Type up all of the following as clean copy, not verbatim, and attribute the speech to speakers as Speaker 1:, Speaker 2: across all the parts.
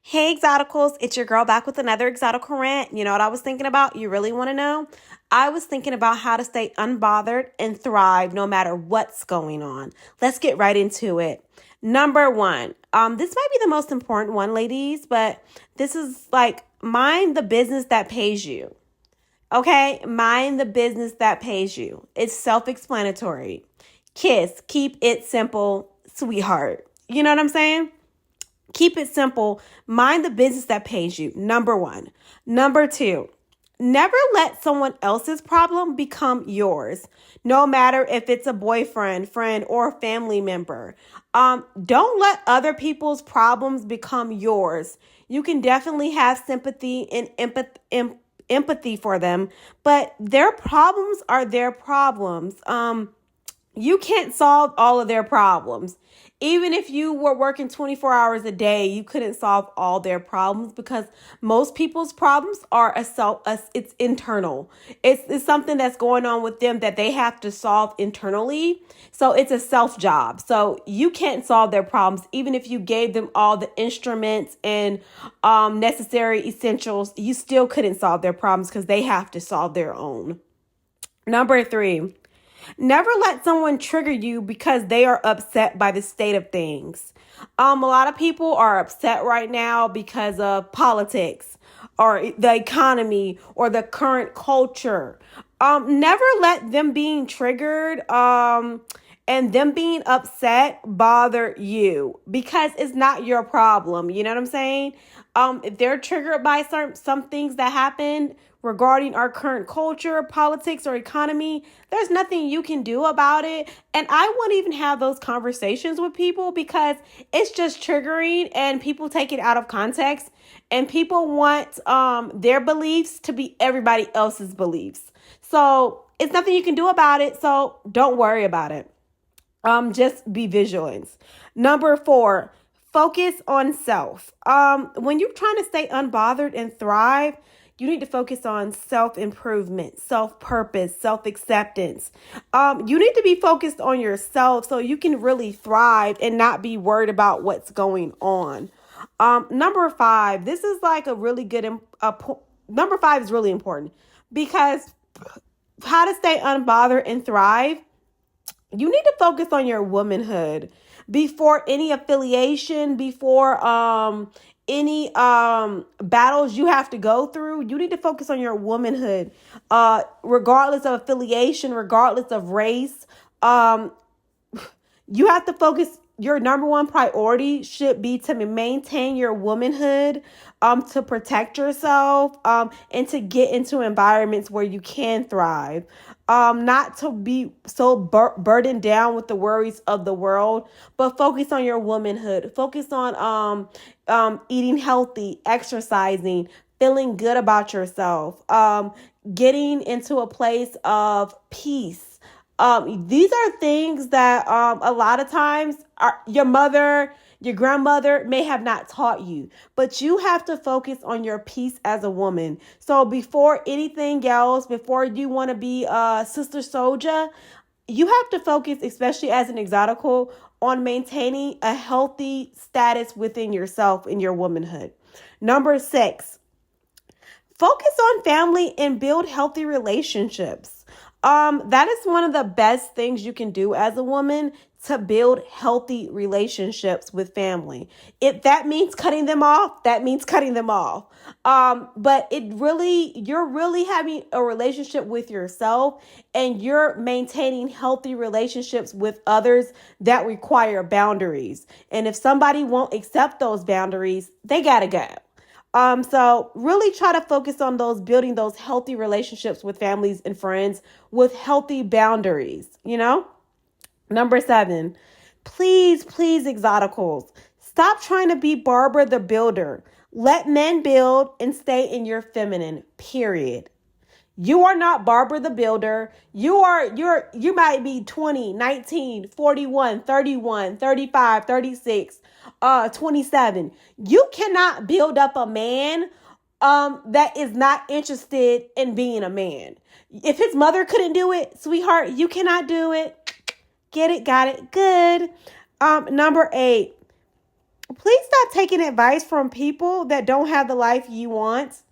Speaker 1: Hey, Exoticals, it's your girl back with another Exotical rant. You know what I was thinking about? You really want to know? I was thinking about how to stay unbothered and thrive no matter what's going on. Let's get right into it. Number one, this might be the most important one, ladies, but this is like mind the business that pays you. Okay? Mind the business that pays you. It's self-explanatory. Kiss, keep it simple, sweetheart. You know what I'm saying? Keep it simple. Mind the business that pays you. Number one. Number two, never let someone else's problem become yours, no matter if it's a boyfriend, friend, or family member. Don't let other people's problems become yours. You can definitely have sympathy and empathy for them, but their problems are their problems. You can't solve all of their problems. Even if you were working 24 hours a day, you couldn't solve all their problems because most people's problems are it's internal. It's something that's going on with them that they have to solve internally. So it's a self job. So you can't solve their problems. Even if you gave them all the instruments and necessary essentials, you still couldn't solve their problems because they have to solve their own. Number three. Never let someone trigger you because they are upset by the state of things. A lot of people are upset right now because of politics or the economy or the current culture. Never let them being triggered and them being upset bother you because it's not your problem. You know what I'm saying? If they're triggered by some things that happen regarding our current culture, politics, or economy, there's nothing you can do about it. And I won't even have those conversations with people because it's just triggering and people take it out of context and people want their beliefs to be everybody else's beliefs. So it's nothing you can do about it. So don't worry about it. Just be vigilant. Number four, focus on self. When you're trying to stay unbothered and thrive, you need to focus on self-improvement, self-purpose, self-acceptance. You need to be focused on yourself so you can really thrive and not be worried about what's going on. Number five, this is like a really good, number five is really important because how to stay unbothered and thrive, you need to focus on your womanhood before any affiliation, before any battles you have to go through. You need to focus on your womanhood, regardless of affiliation, regardless of race. You have to focus. Your number one priority should be to maintain your womanhood, to protect yourself, and to get into environments where you can thrive. Not to be so burdened down with the worries of the world, but focus on your womanhood. Focus on eating healthy, exercising, feeling good about yourself, getting into a place of peace. These are things that a lot of times your mother, your grandmother may have not taught you, but you have to focus on your peace as a woman. So before anything else, before you want to be a sister soldier, you have to focus, especially as an exotical, on maintaining a healthy status within yourself in your womanhood. Number six, focus on family and build healthy relationships. That is one of the best things you can do as a woman to build healthy relationships with family. If that means cutting them off, that means cutting them off. But you're really having a relationship with yourself and you're maintaining healthy relationships with others that require boundaries. And if somebody won't accept those boundaries, they gotta go. So really try to focus on building those healthy relationships with families and friends with healthy boundaries, you know? Number seven, please, exoticals, stop trying to be Barbara the Builder. Let men build and stay in your feminine, period. You are not Barbara the Builder. You might be 20, 19, 41, 31, 35, 36, 27. You cannot build up a man that is not interested in being a man. If his mother couldn't do it, sweetheart, you cannot do it. Get it, got it, good. Number eight, Please stop taking advice from people that don't have the life you want.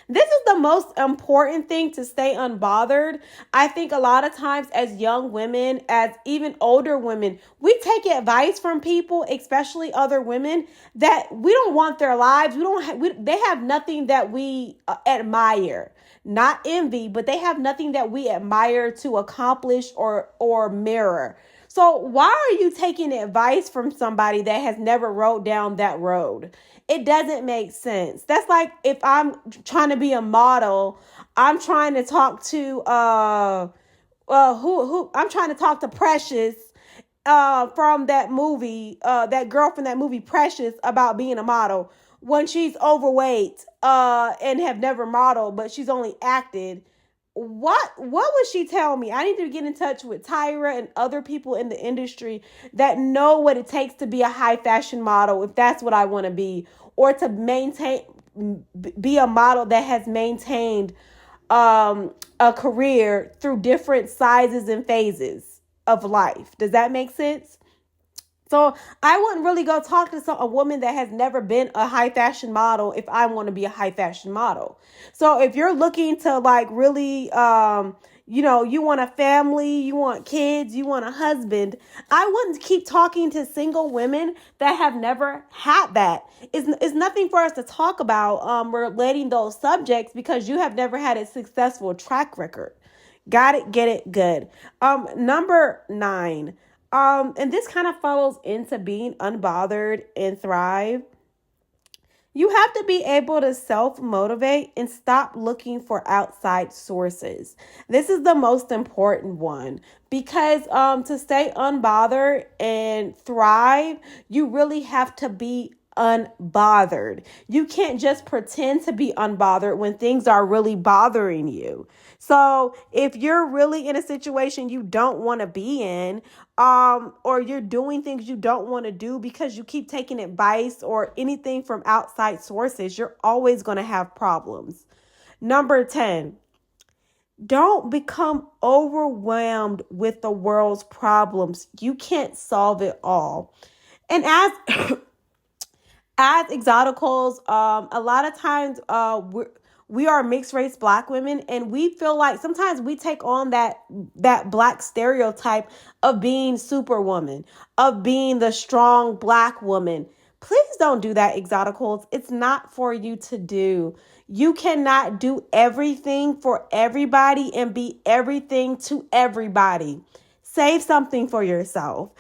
Speaker 1: This is the most important thing, to stay unbothered. I think a lot of times as young women, as even older women, we take advice from people, especially other women, that we don't want their lives. They have nothing that we admire. Not envy, but they have nothing that we admire to accomplish or mirror. So why are you taking advice from somebody that has never rode down that road? It doesn't make sense. That's like if I'm trying to be a model, I'm trying to talk to who I'm trying to talk to Precious from that movie, that girl from that movie Precious, about being a model when she's overweight and have never modeled, but she's only acted. What would she tell me? I need to get in touch with Tyra and other people in the industry that know what it takes to be a high fashion model, if that's what I want to be, or to be a model that has maintained a career through different sizes and phases of life. Does that make sense? So I wouldn't really go talk to a woman that has never been a high fashion model if I want to be a high fashion model. So if you're looking to like really, you want a family, you want kids, you want a husband, I wouldn't keep talking to single women that have never had that. It's nothing for us to talk about relating those subjects because you have never had a successful track record. Got it? Get it? Good. Number 9. And this kind of follows into being unbothered and thrive. You have to be able to self-motivate and stop looking for outside sources. This is the most important one because to stay unbothered and thrive, you really have to be unbothered. You can't just pretend to be unbothered when things are really bothering you. So if you're really in a situation you don't want to be in, or you're doing things you don't want to do because you keep taking advice or anything from outside sources, you're always going to have problems. Number 10, don't become overwhelmed with the world's problems. You can't solve it all. And as exoticals, a lot of times we are mixed race Black women, and we feel like sometimes we take on that Black stereotype of being superwoman, of being the strong Black woman. Please don't do that, exoticals. It's not for you to do. You cannot do everything for everybody and be everything to everybody. Save something for yourself.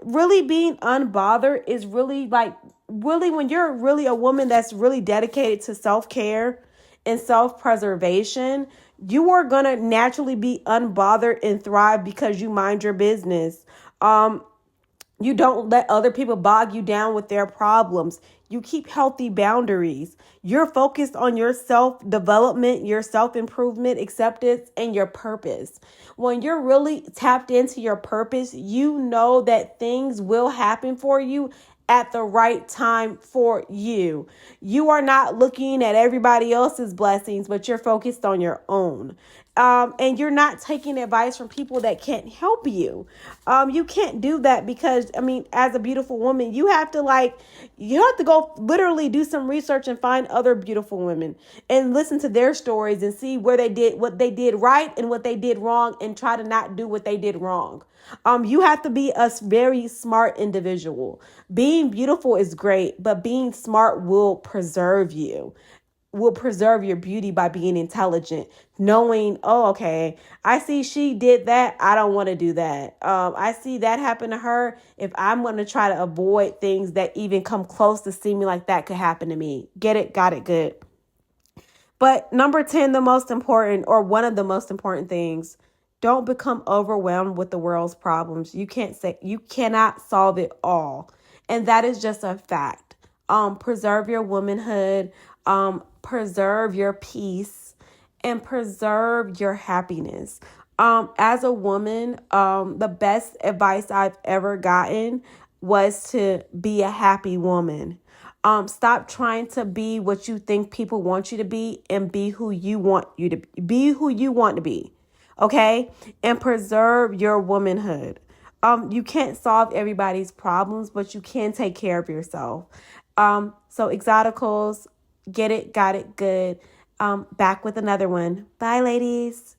Speaker 1: Really being unbothered is really when you're really a woman that's really dedicated to self-care and self-preservation, you are going to naturally be unbothered and thrive because you mind your business. You don't let other people bog you down with their problems. You keep healthy boundaries. You're focused on your self-development, your self-improvement, acceptance, and your purpose. When you're really tapped into your purpose, you know that things will happen for you at the right time for you. You are not looking at everybody else's blessings, but you're focused on your own. And you're not taking advice from people that can't help you. You can't do that because, as a beautiful woman, you have to go literally do some research and find other beautiful women and listen to their stories and see what they did right and what they did wrong, and try to not do what they did wrong. You have to be a very smart individual. Being beautiful is great, but being smart will preserve your beauty by being intelligent, knowing, oh, okay, I see she did that. I don't want to do that. I see that happen to her. If I'm going to try to avoid things that even come close to seeming like that could happen to me. Get it? Got it? Good. But number 10, the most important, or one of the most important things, don't become overwhelmed with the world's problems. You cannot solve it all. And that is just a fact. Preserve your womanhood, preserve your peace, and preserve your happiness. As a woman, the best advice I've ever gotten was to be a happy woman. Stop trying to be what you think people want you to be, and be who you want you to be. Be who you want to be. Okay? And preserve your womanhood. You can't solve everybody's problems, but you can take care of yourself. So Exoticals, get it, got it, good. Back with another one. Bye, ladies.